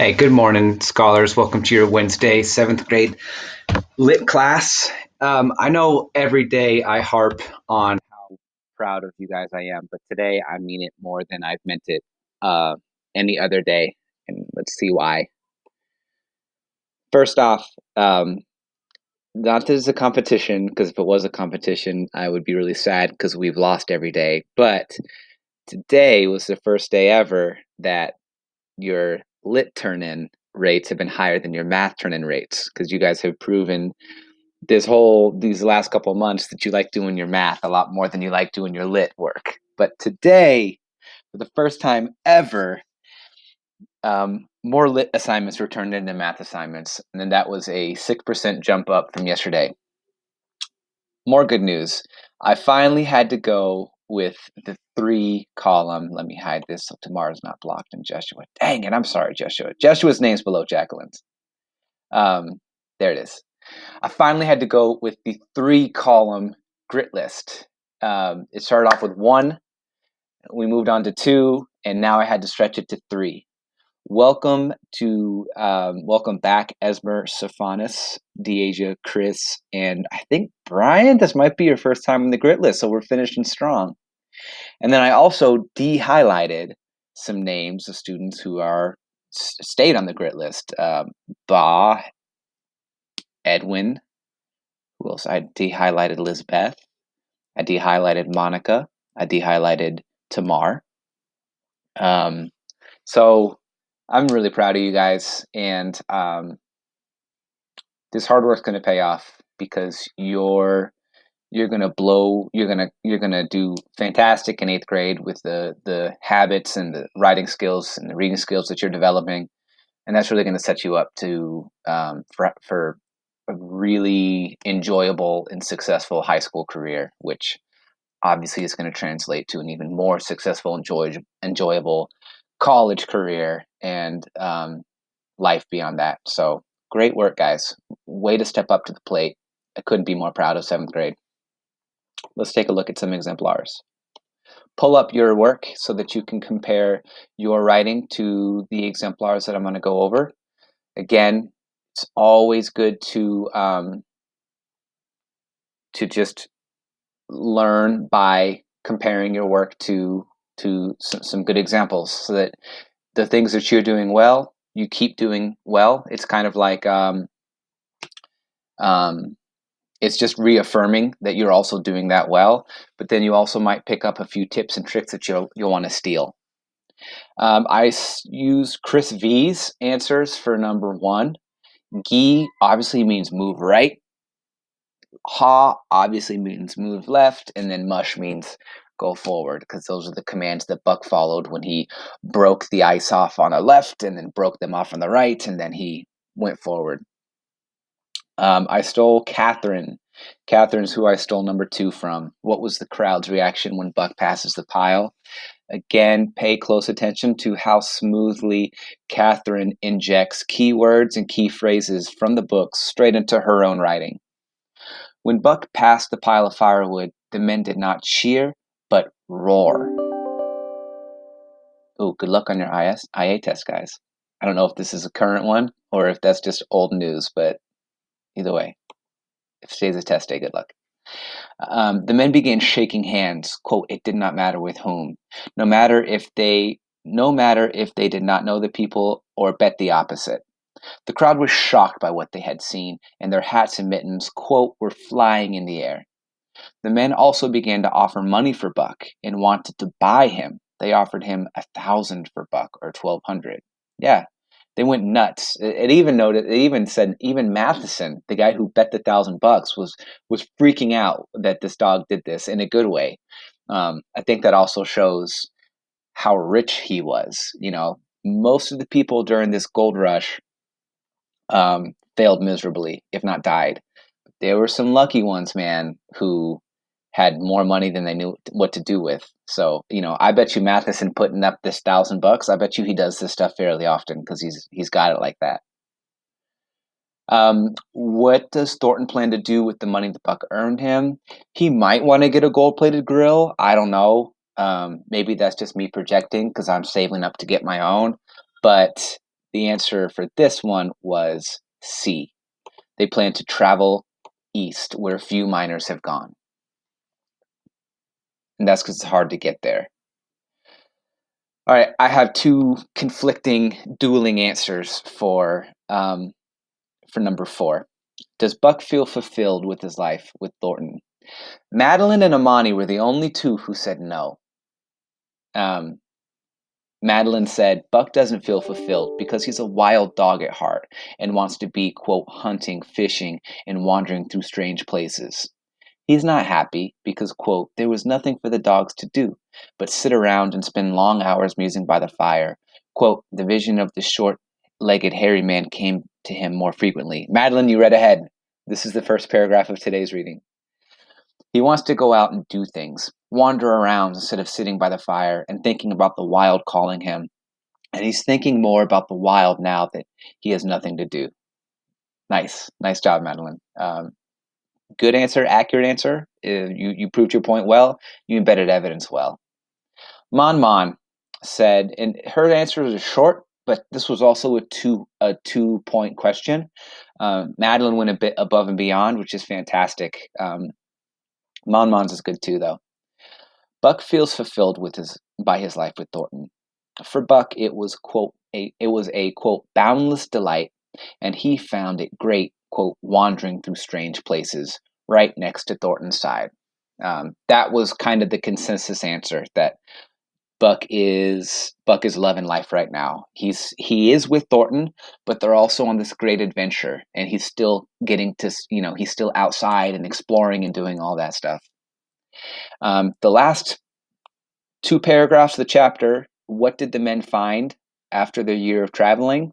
Hey, good morning, scholars. Welcome to your Wednesday, seventh grade lit class. I know every day I harp on how proud of you guys I am, but today I mean it more than I've meant it uh, any other day, and let's see why. First off, not that it's a competition, because if it was a competition, I would be really sad because we've lost every day. But today was the first day ever that your lit turn-in rates have been higher than your math turn-in rates because you guys have proven these last couple of months that you like doing your math a lot more than you like doing your lit work. But today, for the first time ever, more lit assignments were turned into math assignments, and then that was a 6% jump up from yesterday. More good news. I finally had to go with the 3 column. Let me hide this so tomorrow's not blocked in Joshua. Dang it, I'm sorry, Joshua. Joshua's name's below Jacqueline's. There it is. I finally had to go with the 3 column grit list. It started off with 1, we moved on to 2, and now I had to stretch it to 3. Welcome back, Esmer, Sophonis, Deasia, Chris, and I think Brian. This might be your first time on the grit list, so we're finishing strong. And then I also de-highlighted some names of students who are stayed on the grit list. Ba, Edwin. Who else? I de-highlighted Elizabeth. I de-highlighted Monica. I de-highlighted Tamar. So I'm really proud of you guys, and this hard work's going to pay off because you're going to blow. You're going to do fantastic in 8th grade with the habits and the writing skills and the reading skills that you're developing, and that's really going to set you up to for a really enjoyable and successful high school career, which obviously is going to translate to an even more successful, enjoyable college career and life beyond that. So great work, guys. Way to step up to the plate. I couldn't be more proud of 7th grade. Let's take a look at some exemplars. Pull up your work so that you can compare your writing to the exemplars that I'm going to go over. Again, it's always good to just learn by comparing your work to some good examples, so that the things that you're doing well, you keep doing well. It's kind of like it's just reaffirming that you're also doing that well. But then you also might pick up a few tips and tricks that you'll want to steal. I use Chris V's answers for number 1. Gi obviously means move right. Ha obviously means move left, and then mush means go forward, because those are the commands that Buck followed when he broke the ice off on the left and then broke them off on the right, and then he went forward. I stole Catherine. Catherine's who I stole number 2 from. What was the crowd's reaction when Buck passes the pile? Again, pay close attention to how smoothly Catherine injects keywords and key phrases from the books straight into her own writing. When Buck passed the pile of firewood, the men did not cheer, but roar. Oh, good luck on your IA test, guys. I don't know if this is a current one or if that's just old news, but either way, if today's a test day, good luck. The men began shaking hands. Quote, it did not matter with whom. No matter if they did not know the people or bet the opposite. The crowd was shocked by what they had seen, and their hats and mittens, quote, were flying in the air. The men also began to offer money for Buck and wanted to buy him. They offered him 1,000 for Buck, or 1,200. Yeah, they went nuts. It even said even Matheson, the guy who bet the $1,000, was freaking out that this dog did this in a good way. I think that also shows how rich he was. Most of the people during this gold rush failed miserably, if not died. There were some lucky ones, man, who had more money than they knew what to do with. So, I bet you Matheson putting up this $1,000, I bet you he does this stuff fairly often because he's got it like that. What does Thornton plan to do with the money the Buck earned him? He might want to get a gold-plated grill. I don't know. Maybe that's just me projecting because I'm saving up to get my own. But The answer for this one was C. They plan to travel east where few miners have gone. And that's because it's hard to get there. All right, I have two conflicting, dueling answers for number 4. Does Buck feel fulfilled with his life with Thornton? Madeline and Amani were the only two who said no. Um, Madeline said, Buck doesn't feel fulfilled because he's a wild dog at heart and wants to be, quote, hunting, fishing, and wandering through strange places. He's not happy because, quote, there was nothing for the dogs to do but sit around and spend long hours musing by the fire. Quote, the vision of the short legged hairy man came to him more frequently. Madeline, you read ahead. This is the first paragraph of today's reading. He wants to go out and do things, wander around instead of sitting by the fire and thinking about the wild calling him. And he's thinking more about the wild now that he has nothing to do. Nice job, Madeline. Good answer, accurate answer. You proved your point well. You embedded evidence well. Mon said, and her answer was short, but this was also a 2-point question. Madeline went a bit above and beyond, which is fantastic. Mon's is good too, though. Buck feels fulfilled by his life with Thornton. For Buck, it was a quote boundless delight, and he found it great, quote, wandering through strange places right next to Thornton's side. That was kind of the consensus answer, that Buck is loving life right now. He is with Thornton, but they're also on this great adventure, and he's still getting to, he's still outside and exploring and doing all that stuff. The last 2 paragraphs of the chapter, what did the men find after their year of traveling?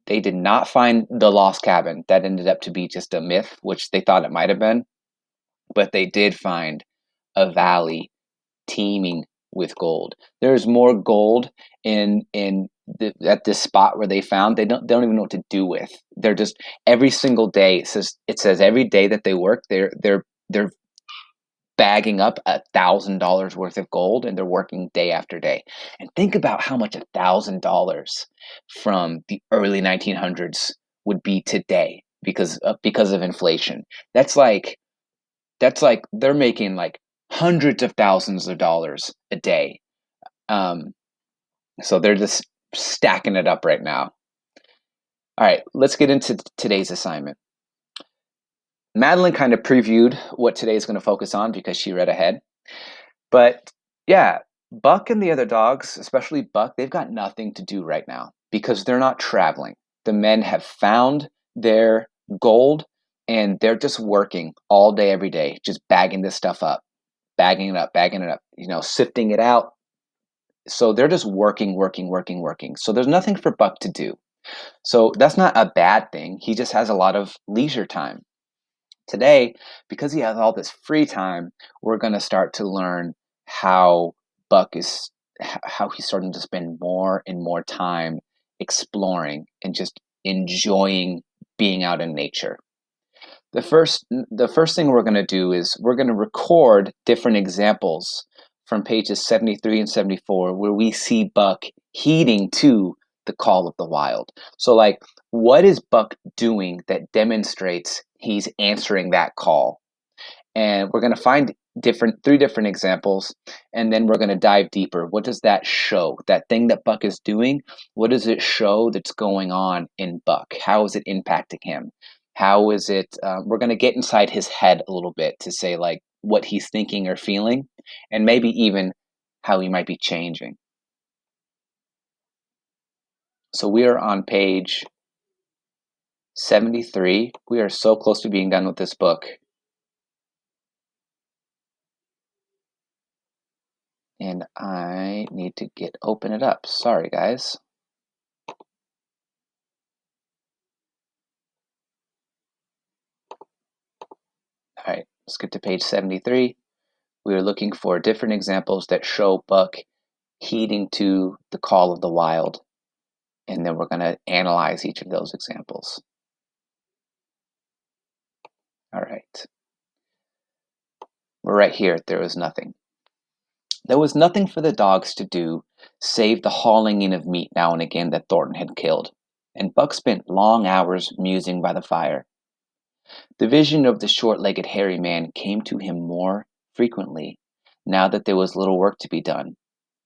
They did not find the lost cabin. That ended up to be just a myth, which they thought it might have been. But they did find a valley teeming with gold. There's more gold at this spot where they found. They don't even know what to do with. They're just, every single day, it says every day that they work, they're bagging up $1,000 worth of gold, and they're working day after day. And think about how much $1,000 from the early 1900s would be today because of inflation. That's like they're making like hundreds of thousands of dollars a day. So they're just stacking it up right now. All right, let's get into today's assignment. Madeline kind of previewed what today is going to focus on because she read ahead. But yeah, Buck and the other dogs, especially Buck, they've got nothing to do right now because they're not traveling. The men have found their gold, and they're just working all day, every day, just bagging this stuff up, bagging it up, sifting it out. So they're just working. So there's nothing for Buck to do. So that's not a bad thing. He just has a lot of leisure time. Today, because he has all this free time, we're going to start to learn how how he's starting to spend more and more time exploring and just enjoying being out in nature. The first thing we're going to do is we're going to record different examples from pages 73 and 74 where we see Buck heeding to the call of the wild. So, like, what is Buck doing that demonstrates he's answering that call? And we're going to find 3 different examples, and then we're going to dive deeper. What does that show? That thing that Buck is doing, what does it show that's going on in Buck? How is it impacting him? How is it? We're going to get inside his head a little bit to say, like, what he's thinking or feeling, and maybe even how he might be changing. So we are on page 73. We are so close to being done with this book. And I need to open it up. Sorry, guys. All right, let's get to page 73. We are looking for different examples that show Buck heeding to the call of the wild, and then we're going to analyze each of those examples. All right. We're right here. There was nothing. There was nothing for the dogs to do save the hauling in of meat now and again that Thornton had killed, and Buck spent long hours musing by the fire. The vision of the short-legged hairy man came to him more frequently, now that there was little work to be done,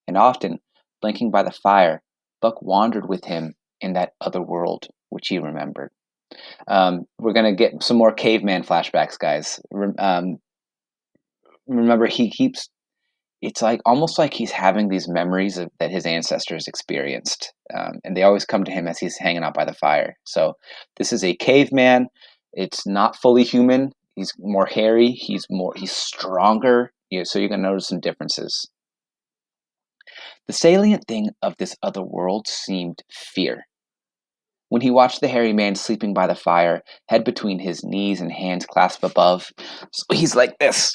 and often, blinking by the fire, Buck wandered with him in that other world which he remembered. We're gonna get some more caveman flashbacks, guys. Remember, he keeps. It's like almost like he's having these memories that his ancestors experienced, and they always come to him as he's hanging out by the fire. So this is a caveman. It's not fully human. He's more hairy. He's stronger. So you're gonna notice some differences. The salient thing of this other world seemed fear. When he watched the hairy man sleeping by the fire, head between his knees and hands clasped above, so he's like this.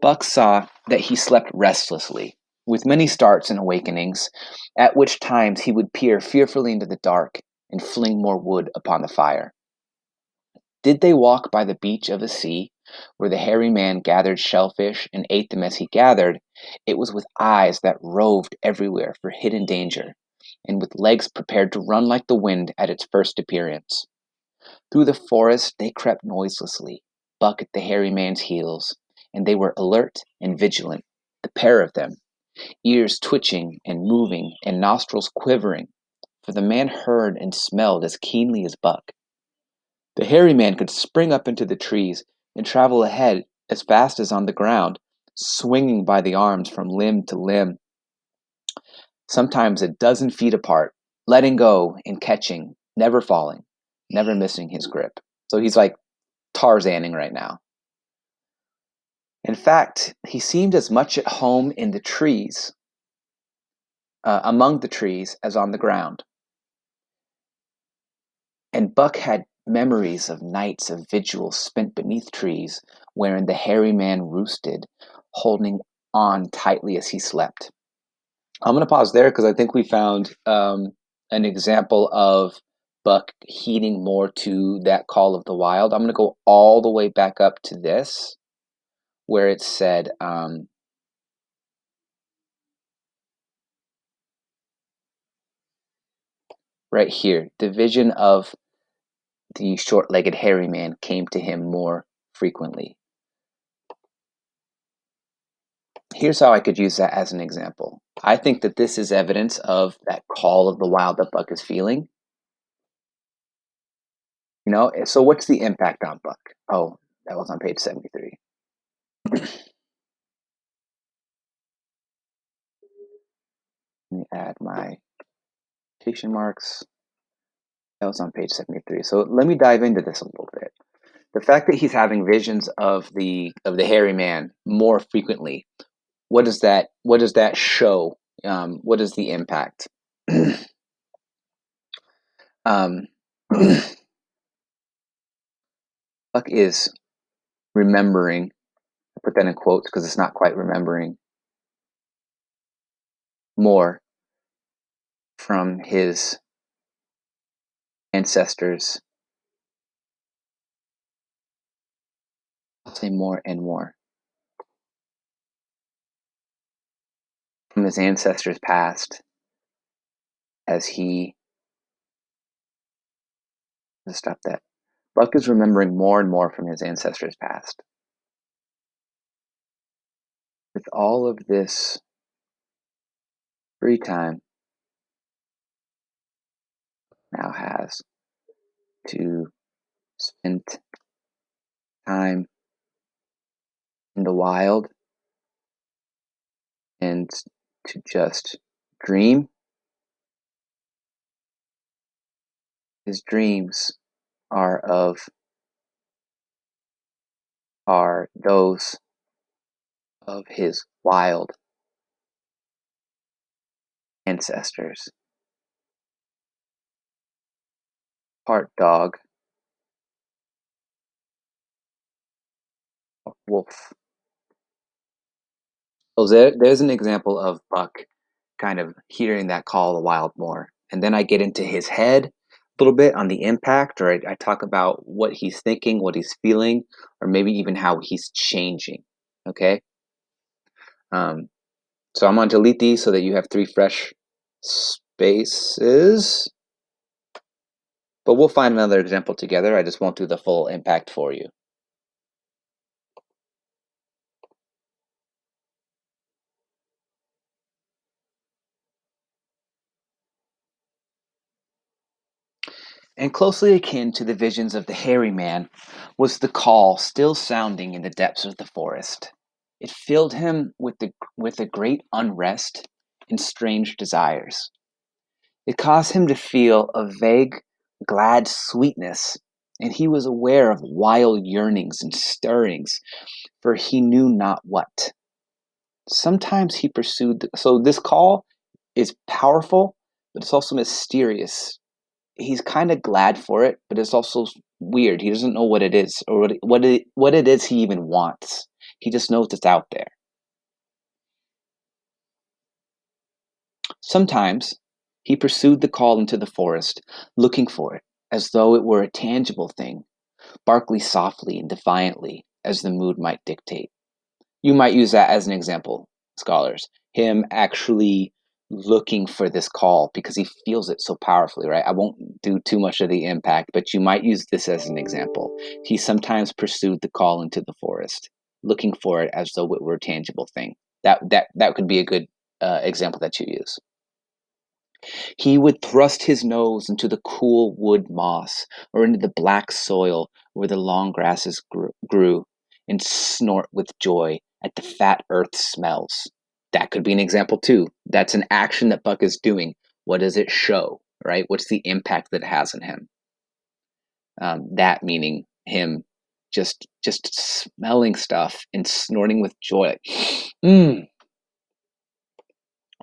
Buck saw that he slept restlessly, with many starts and awakenings, at which times he would peer fearfully into the dark and fling more wood upon the fire. Did they walk by the beach of a sea, where the hairy man gathered shellfish and ate them as he gathered, it was with eyes that roved everywhere for hidden danger, and with legs prepared to run like the wind at its first appearance. Through the forest they crept noiselessly, Buck at the hairy man's heels, and they were alert and vigilant, the pair of them, ears twitching and moving and nostrils quivering, for the man heard and smelled as keenly as Buck. The hairy man could spring up into the trees and travel ahead as fast as on the ground, swinging by the arms from limb to limb, sometimes a dozen feet apart, letting go and catching, never falling, never missing his grip. So he's like Tarzaning right now. In fact, he seemed as much at home in the trees, among the trees, as on the ground. And Buck had memories of nights of vigils spent beneath trees, wherein the hairy man roosted, holding on tightly as he slept. I'm going to pause there because I think we found an example of Buck heeding more to that call of the wild. I'm going to go all the way back up to this, where it said, right here, the vision of the short-legged hairy man came to him more frequently. Here's how I could use that as an example. I think that this is evidence of that call of the wild that Buck is feeling. So what's the impact on Buck? Oh, that was on page 73. Let me add my quotation marks. That was on page 73. So let me dive into this a little bit. The fact that he's having visions of the hairy man more frequently, what does that show? What is the impact? um, Buck is remembering. I put that in quotes because it's not quite remembering more from his ancestors. I'll say more and more from his ancestors past as he. Let's stop that. Buck is remembering more and more from his ancestors past. With all of this free time now has to spend time in the wild and to just dream. His dreams are those of his wild ancestors. Part dog, wolf. So there's an example of Buck kind of hearing that call of the wild more. And then I get into his head. little bit on the impact, or I talk about what he's thinking, what he's feeling, or maybe even how he's changing. Okay. Um, so I'm going to delete these so that you have 3 fresh spaces. But we'll find another example together. I just won't do the full impact for you. And closely akin to the visions of the hairy man was the call still sounding in the depths of the forest. It filled him with a great unrest and strange desires. It caused him to feel a vague, glad sweetness, and he was aware of wild yearnings and stirrings, for he knew not what. Sometimes he pursued. So this call is powerful, but it's also mysterious. He's kind of glad for it, but it's also weird. He doesn't know what it is or what it is he even wants. He just knows it's out there. Sometimes he pursued the call into the forest, looking for it, as though it were a tangible thing, barkly softly and defiantly, as the mood might dictate. You might use that as an example, scholars. Him actually looking for this call because he feels it so powerfully, right? I won't do too much of the impact, but you might use this as an example. He sometimes pursued the call into the forest, looking for it as though it were a tangible thing. That could be a good example that you use. He would thrust his nose into the cool wood moss or into the black soil where the long grasses grew and snort with joy at the fat earth smells. That could be an example too. That's an action that Buck is doing. What does it show, right? What's the impact that it has on him? That meaning him just smelling stuff and snorting with joy. Mmm,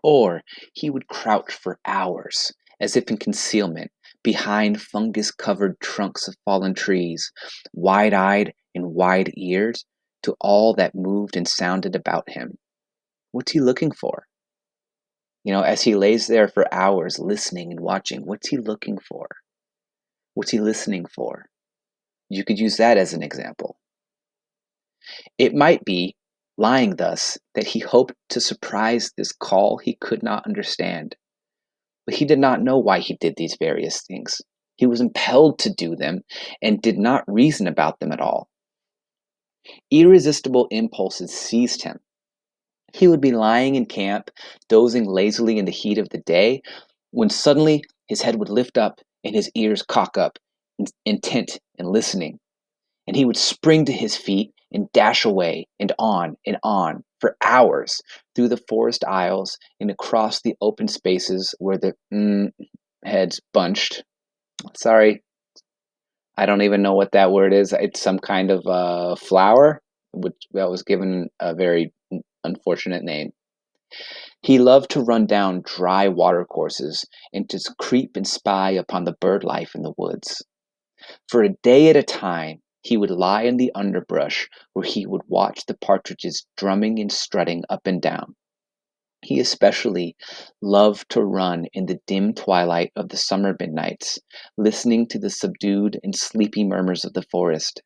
or he would crouch for hours, as if in concealment, behind fungus covered trunks of fallen trees, wide eyed and wide eared to all that moved and sounded about him. What's he looking for? As he lays there for hours listening and watching, what's he looking for? What's he listening for? You could use that as an example. It might be, lying thus, that he hoped to surprise this call he could not understand. But he did not know why he did these various things. He was impelled to do them and did not reason about them at all. Irresistible impulses seized him. He would be lying in camp, dozing lazily in the heat of the day, when suddenly his head would lift up and his ears cock up, intent and listening, and he would spring to his feet and dash away and on for hours through the forest aisles and across the open spaces where the heads bunched. Sorry, I don't even know what that word is. It's some kind of flower, which that was given a very unfortunate name. He loved to run down dry watercourses and to creep and spy upon the bird life in the woods. For a day at a time, he would lie in the underbrush where he would watch the partridges drumming and strutting up and down. He especially loved to run in the dim twilight of the summer midnights, listening to the subdued and sleepy murmurs of the forest,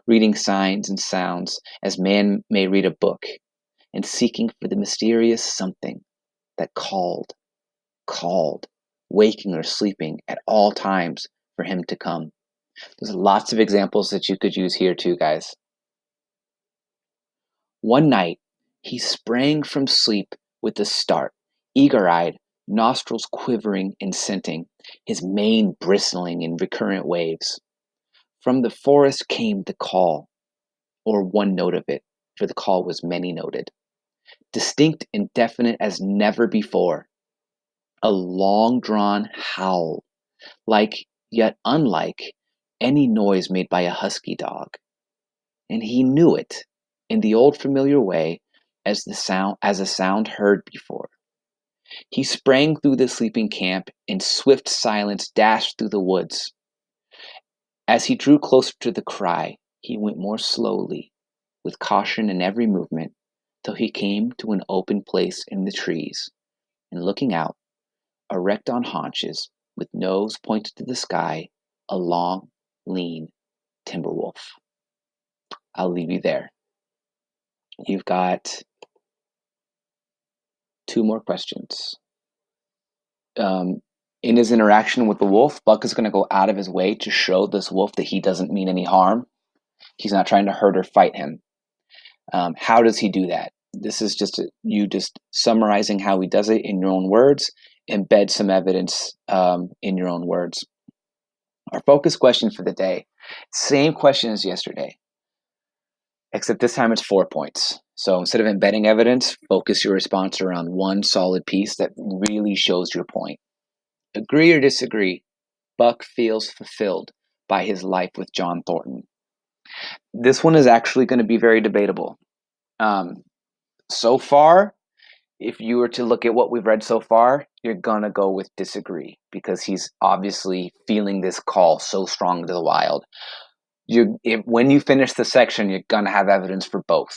reading signs and sounds as man may read a book, and seeking for the mysterious something that called, waking or sleeping at all times for him to come. There's lots of examples that you could use here too, guys. One night, he sprang from sleep with a start, eager-eyed, nostrils quivering and scenting, his mane bristling in recurrent waves. From the forest came the call, or one note of it, for the call was many-noted, distinct and definite as never before. A long-drawn howl, like yet unlike any noise made by a husky dog. And he knew it in the old familiar way as a sound heard before. He sprang through the sleeping camp in swift silence dashed through the woods. As he drew closer to the cry, he went more slowly, with caution in every movement, till he came to an open place in the trees, and looking out, erect on haunches, with nose pointed to the sky, a long, lean timber wolf. I'll leave you there. You've got 2 more questions. In his interaction with the wolf, Buck is going to go out of his way to show this wolf that he doesn't mean any harm. He's not trying to hurt or fight him. How does he do that? This is just you just summarizing how he does it in your own words. Embed some evidence in your own words. Our focus question for the day, same question as yesterday, except this time it's 4 points. So instead of embedding evidence, focus your response around one solid piece that really shows your point. Agree or disagree, Buck feels fulfilled by his life with John Thornton. This one is actually going to be very debatable. So far, if you were to look at what we've read so far, you're going to go with disagree because he's obviously feeling this call so strong to the wild. When you finish the section, you're going to have evidence for both.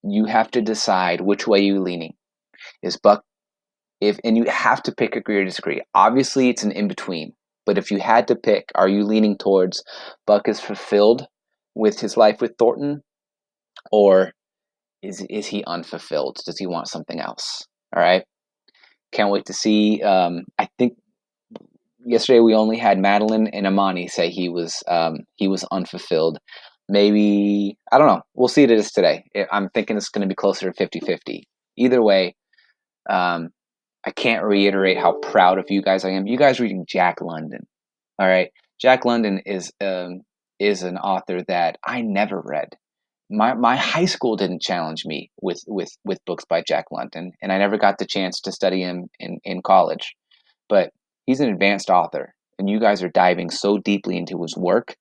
You have to decide which way you're leaning. Is Buck, and you have to pick agree or disagree. Obviously, it's an in-between. But if you had to pick, are you leaning towards Buck is fulfilled with his life with Thornton, or is he unfulfilled? Does he want something else? All right. Can't wait to see. I think yesterday we only had Madeline and Amani say he was unfulfilled. Maybe, I don't know. We'll see what it is today. I'm thinking it's going to be closer to 50-50. Either way, I can't reiterate how proud of you guys I am. You guys reading Jack London. All right. Jack London is an author that I never read. My high school didn't challenge me with books by Jack London, and I never got the chance to study him in college. But he's an advanced author, and you guys are diving so deeply into his work,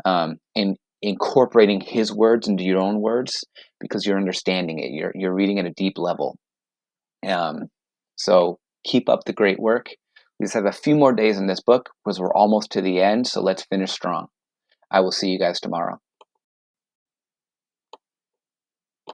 and incorporating his words into your own words because you're understanding it. You're reading at a deep level. So keep up the great work. We just have a few more days in this book because we're almost to the end, so let's finish strong. I will see you guys tomorrow.